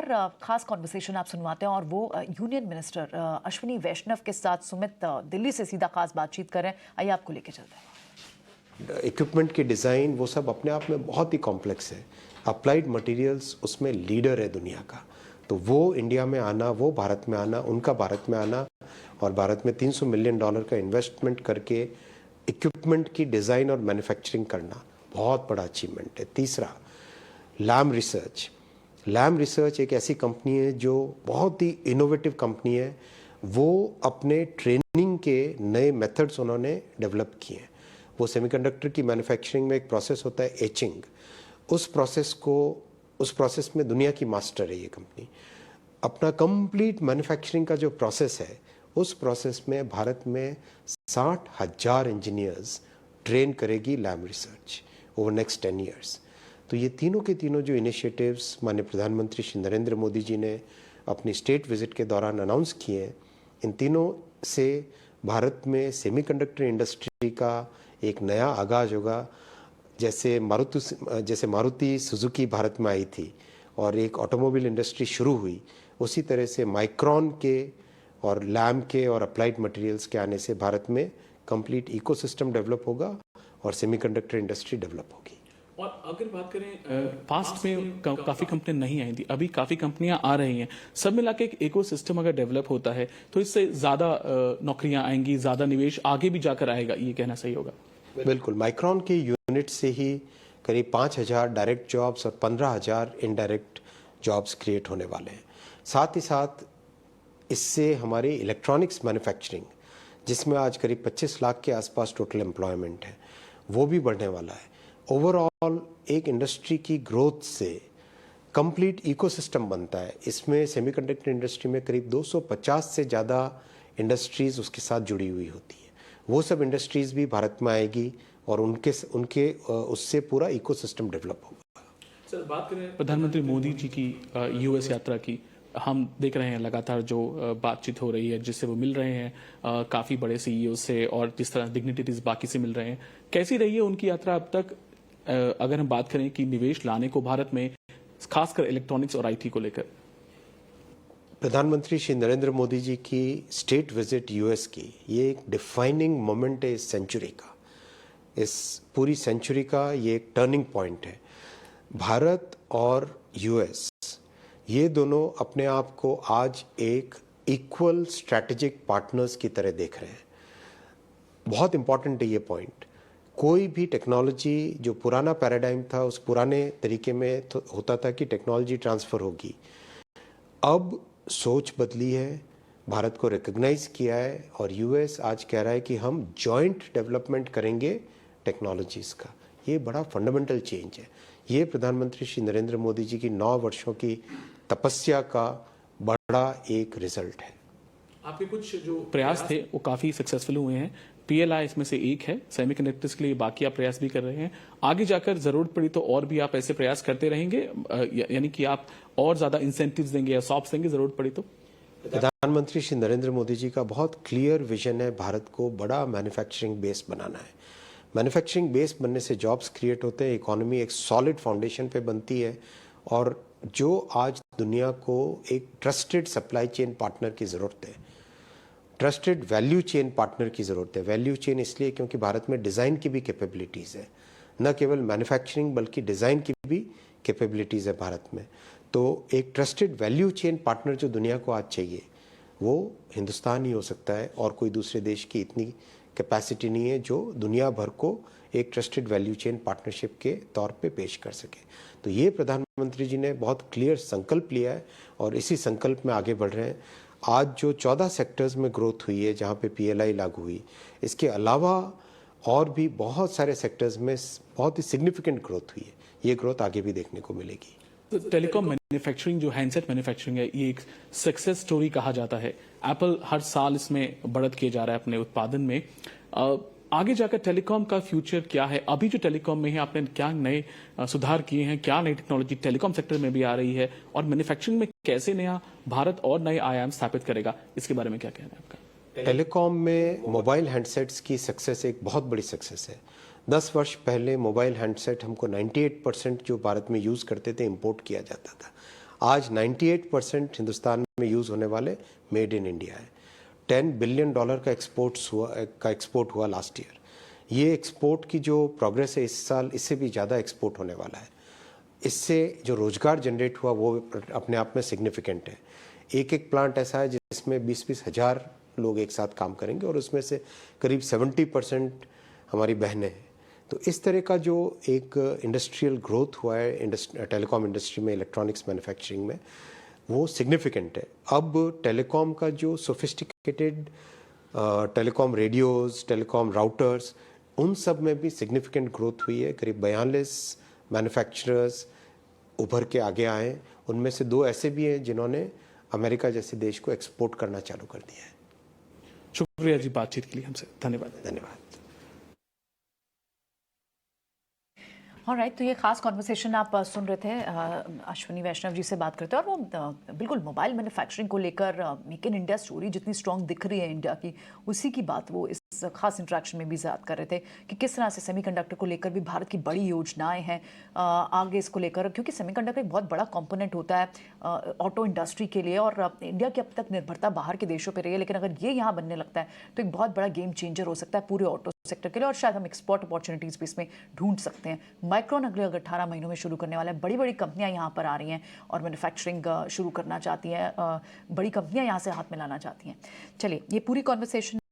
और खास कॉन्वर्सेशन आप सुनवाते हैं और वो यूनियन मिनिस्टर अश्विनी वैष्णव के साथ सुमित दिल्ली से सीधा खास बातचीत कर रहे हैं। आइए आपको लेके चलते हैं। इक्विपमेंट की डिज़ाइन वो सब अपने आप में बहुत ही कॉम्प्लेक्स है। अप्लाइड मटेरियल्स उसमें लीडर है दुनिया का, तो वो इंडिया में आना, वो भारत में आना, उनका भारत में आना और भारत में $300 मिलियन का इन्वेस्टमेंट करके इक्विपमेंट की डिज़ाइन और मैन्युफैक्चरिंग करना बहुत बड़ा अचीवमेंट है। तीसरा, लैम रिसर्च। लैम रिसर्च एक ऐसी कंपनी है जो बहुत ही इनोवेटिव कंपनी है। वो अपने ट्रेनिंग के नए मेथड्स उन्होंने डेवलप किए हैं। वो सेमीकंडक्टर की मैन्युफैक्चरिंग में एक प्रोसेस होता है एचिंग, उस प्रोसेस में दुनिया की मास्टर है ये कंपनी। अपना कंप्लीट मैन्युफैक्चरिंग का जो प्रोसेस है, उस प्रोसेस में भारत में 60,000 इंजीनियर्स ट्रेन करेगी Lam Research over next 10 years. तो ये तीनों के तीनों जो इनिशिएटिव्स माननीय प्रधानमंत्री श्री नरेंद्र मोदी जी ने अपनी स्टेट विजिट के दौरान अनाउंस किए हैं, इन तीनों से भारत में सेमीकंडक्टर इंडस्ट्री का एक नया आगाज होगा। जैसे मारुति सुजुकी भारत में आई थी और एक ऑटोमोबाइल इंडस्ट्री शुरू हुई, उसी तरह से माइक्रॉन के और लैम के और अप्लाइड मटेरियल्स के आने से भारत में कंप्लीट इकोसिस्टम डेवलप होगा और सेमीकंडक्टर इंडस्ट्री डेवलप होगी। और अगर बात करें पास्ट में काफ़ी कंपनियां नहीं आई थी, अभी काफ़ी कंपनियां आ रही हैं, सब मिला के एक इकोसिस्टम अगर डेवलप होता है तो इससे ज़्यादा नौकरियां आएंगी, ज़्यादा निवेश आगे भी जाकर आएगा, ये कहना सही होगा? बिल्कुल, माइक्रॉन के यूनिट से ही करीब 5,000 डायरेक्ट जॉब्स और 15,000 इनडायरेक्ट जॉब्स क्रिएट होने वाले हैं। साथ ही साथ इससे हमारी इलेक्ट्रॉनिक्स मैन्युफैक्चरिंग, जिसमें आज करीब 25 लाख के आसपास टोटल एम्प्लॉयमेंट है, वो भी बढ़ने वाला है। ओवरऑल एक इंडस्ट्री की ग्रोथ से कंप्लीट इकोसिस्टम बनता है। इसमें सेमीकंडक्टर इंडस्ट्री में करीब 250 से ज़्यादा इंडस्ट्रीज़ उसके साथ जुड़ी हुई होती है। वो सब इंडस्ट्रीज़ भी भारत में आएगी और उनके उससे पूरा इकोसिस्टम डेवलप होगा। सर, बात करें प्रधानमंत्री मोदी जी की यूएस यात्रा की, हम देख रहे हैं लगातार जो बातचीत हो रही है, जिससे वो मिल रहे हैं काफ़ी बड़े सीईओ से और जिस तरह डिग्निटरीज बाकी से मिल रहे हैं, कैसी रही है उनकी यात्रा अब तक? अगर हम बात करें कि निवेश लाने को भारत में, खासकर इलेक्ट्रॉनिक्स और आईटी को लेकर। प्रधानमंत्री श्री नरेंद्र मोदी जी की स्टेट विजिट यूएस की, ये एक डिफाइनिंग मोमेंट है इस सेंचुरी का, इस पूरी सेंचुरी का ये एक टर्निंग पॉइंट है। भारत और यूएस ये दोनों अपने आप को आज एक इक्वल स्ट्रैटेजिक पार्टनर्स की तरह देख रहे हैं। बहुत इंपॉर्टेंट है ये पॉइंट। कोई भी टेक्नोलॉजी, जो पुराना पैराडाइम था, उस पुराने तरीके में तो होता था कि टेक्नोलॉजी ट्रांसफ़र होगी। अब सोच बदली है, भारत को रिकग्नाइज किया है और यूएस आज कह रहा है कि हम जॉइंट डेवलपमेंट करेंगे टेक्नोलॉजीज़ का। ये बड़ा फंडामेंटल चेंज है। ये प्रधानमंत्री श्री नरेंद्र मोदी जी की 9 वर्षों की तपस्या का बड़ा एक रिजल्ट है। आपके कुछ जो प्रयास थे वो काफ़ी सक्सेसफुल हुए हैं, पीएलआई इसमें से एक है। सेमीकंडक्टर्स के लिए बाकी आप प्रयास भी कर रहे हैं, आगे जाकर जरूरत पड़ी तो और भी आप ऐसे प्रयास करते रहेंगे, यानी कि आप और ज्यादा इंसेंटिव्स देंगे या सॉफ्ट देंगे जरूरत पड़ी तो? प्रधानमंत्री श्री नरेंद्र मोदी जी का बहुत क्लियर विजन है, भारत को बड़ा मैन्युफैक्चरिंग बेस बनाना है। मैन्युफैक्चरिंग बेस बनने से जॉब्स क्रिएट होते हैं, इकोनॉमी एक सॉलिड फाउंडेशन पे बनती है और जो आज दुनिया को एक ट्रस्टेड सप्लाई चेन पार्टनर की ज़रूरत है, ट्रस्टेड वैल्यू चेन पार्टनर की ज़रूरत है। वैल्यू चेन इसलिए क्योंकि भारत में डिज़ाइन की भी कैपेबिलिटीज़ है, न केवल मैन्युफैक्चरिंग बल्कि डिज़ाइन की भी कैपेबिलिटीज़ है भारत में। तो एक ट्रस्टेड वैल्यू चेन पार्टनर जो दुनिया को आज चाहिए, वो हिंदुस्तान ही हो सकता है और कोई दूसरे देश की इतनी कैपेसिटी नहीं है जो दुनिया भर को एक ट्रस्टेड वैल्यू चेन पार्टनरशिप के तौर पे पेश कर सके। तो ये प्रधानमंत्री जी ने बहुत क्लियर संकल्प लिया है और इसी संकल्प में आगे बढ़ रहे हैं। आज जो 14 सेक्टर्स में ग्रोथ हुई है जहाँ पे पीएलआई लागू हुई, इसके अलावा और भी बहुत सारे सेक्टर्स में बहुत ही सिग्निफिकेंट ग्रोथ हुई है। ये ग्रोथ आगे भी देखने को मिलेगी। तो टेलीकॉम मैन्युफैक्चरिंग, जो हैंडसेट मैन्युफैक्चरिंग है, ये एक सक्सेस स्टोरी कहा जाता है। एप्पल हर साल इसमें बढ़त किए जा रहा है अपने उत्पादन में। आगे जाकर टेलीकॉम का फ्यूचर क्या है? अभी जो टेलीकॉम में है, आपने क्या नए सुधार किए हैं, क्या नई टेक्नोलॉजी टेलीकॉम सेक्टर में भी आ रही है और मैन्युफैक्चरिंग में कैसे नया भारत और नए आयाम स्थापित करेगा, इसके बारे में क्या कहना है आपका? टेलीकॉम में मोबाइल हैंडसेट्स की सक्सेस एक बहुत बड़ी सक्सेस है। 10 वर्ष पहले मोबाइल हैंडसेट हमको 98% जो भारत में यूज़ करते थे इंपोर्ट किया जाता था। आज 98% हिंदुस्तान में यूज़ होने वाले मेड इन इंडिया है। $10 बिलियन का एक्सपोर्ट हुआ लास्ट ईयर। ये एक्सपोर्ट की जो प्रोग्रेस है इस साल इससे भी ज़्यादा एक्सपोर्ट होने वाला है। इससे जो रोजगार जनरेट हुआ वो अपने आप में सिग्निफिकेंट है। एक एक प्लांट ऐसा है जिसमें 20-20 हज़ार लोग एक साथ काम करेंगे और उसमें से करीब 70% हमारी बहनें हैं। तो इस तरह का जो एक इंडस्ट्रियल ग्रोथ हुआ है टेलीकॉम इंडस्ट्री में, इलेक्ट्रॉनिक्स मैन्युफैक्चरिंग में, वो सिग्निफिकेंट है। अब टेलीकॉम का जो sophisticated telecom radios, telecom routers, उन सब में भी सिग्निफिकेंट ग्रोथ हुई है। करीब 42 मैन्युफैक्चरर्स उभर के आगे आए। उनमें से 2 ऐसे भी हैं जिन्होंने अमेरिका जैसे देश को एक्सपोर्ट करना चालू कर दिया है। शुक्रिया जी बातचीत के लिए हमसे, धन्यवाद। धन्यवाद। ऑलराइट, तो ये खास कॉन्वर्सेशन आप सुन रहे थे अश्विनी वैष्णव जी से बात करते हैं, और वो बिल्कुल मोबाइल मैन्युफैक्चरिंग को लेकर मेक इन इंडिया स्टोरी जितनी स्ट्रॉन्ग दिख रही है इंडिया की, उसी की बात वो इस खास इंटरेक्शन में भी ज़्यादा कर रहे थे कि किस तरह से सेमीकंडक्टर को लेकर भी भारत की बड़ी योजनाएं हैं आगे इसको लेकर, क्योंकि सेमीकंडक्टर एक बहुत बड़ा कंपोनेंट होता है ऑटो इंडस्ट्री के लिए, और इंडिया की अब तक निर्भरता बाहर के देशों पर रही है, लेकिन अगर ये यहाँ बनने लगता है तो एक बहुत बड़ा गेम चेंजर हो सकता है पूरे ऑटो सेक्टर के लिए, और शायद हम एक्सपोर्ट अपॉर्चुनिटीज़ भी इसमें ढूंढ सकते हैं। माइक्रोन अगले 18 महीनों में शुरू करने वाला है। बड़ी बड़ी कंपनियां यहाँ पर आ रही हैं और मैन्युफैक्चरिंग शुरू करना चाहती हैं, बड़ी कंपनियां यहाँ से हाथ मिलाना चाहती हैं। चलिए, ये पूरी कॉन्वर्सेशन